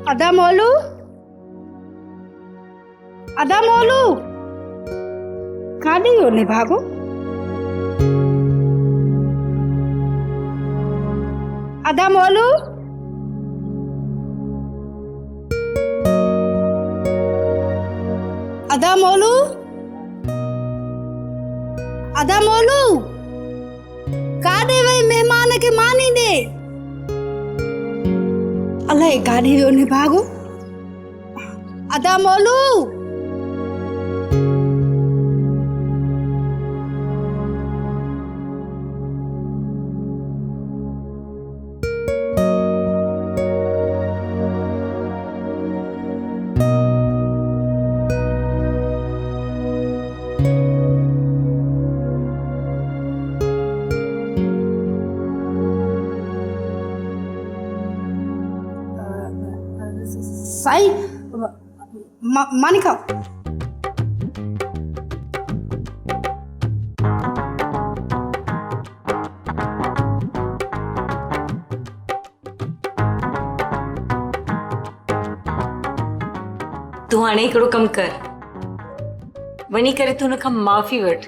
अदा मोलू, अदा मोलू, काॾे वियो निभागो? अदा मोलू, अदा मोलू, अदा मोलू, काॾे वई मेहमान खे मानी ॾे? अलाए काॾे वियो निभागो? अदा मोलू, साईं मानी खाओ। तू हाणे हिकिड़ो कमु कर, वञी करे तू हुन खां माफ़ी वठ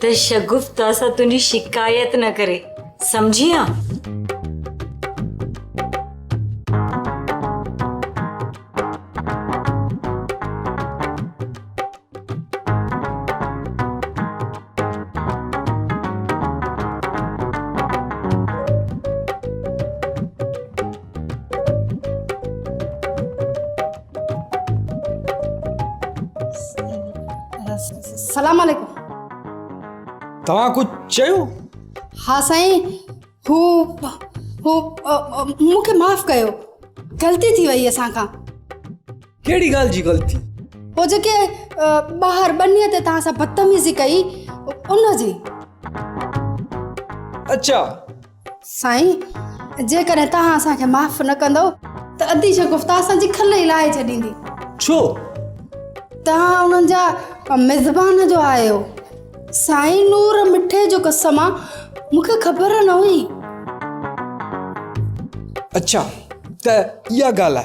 त शगुफ्ता सां तुंहिंजी शिकायत न करे, सम्झी? सलाम अलैकुम। तव्हां कुछ चयो? हाँ साईं, हू मूंखे माफ़ कयो, ग़लती थी वई असां खां। कहिड़ी ॻाल्हि जी ग़लती? वो जेके ॿाहिरि बनीअ ते तव्हां सां बदतमीज़ी कई उनजी। अच्छा साईं, जेकॾहिं तव्हां असांखे माफ़ न कंदव त अधी शगुफ्ता असांजी खल ई लाहे छॾींदी। छो? तव्हां उन्हनि जा मिज़बान जो आहियो। साईं नूर मिठे जो कसम आहे, मूंखे ख़बर न हुई। अच्छा त इहा ॻाल्हि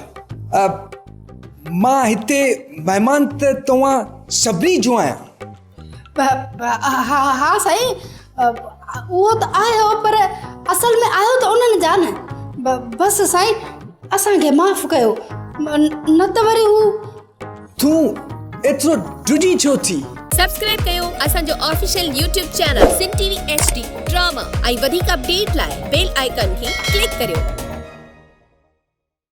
आहे। मां हिते महिमान त तव्हां सभिनी जो आहियां। हा साईं, उहो त आहियो, पर असल में आहियो त उन्हनि जा न। बसि साईं, असांखे माफ़ कयो, न त वरी हू। तूं एतिरो ॾुजी छो थी? सब्सक्राइब कयो असांजो official YouTube channel Singh TV HD drama ऐं वधीक अपडेट लाइ बेल आइकन खे क्लिक करियो।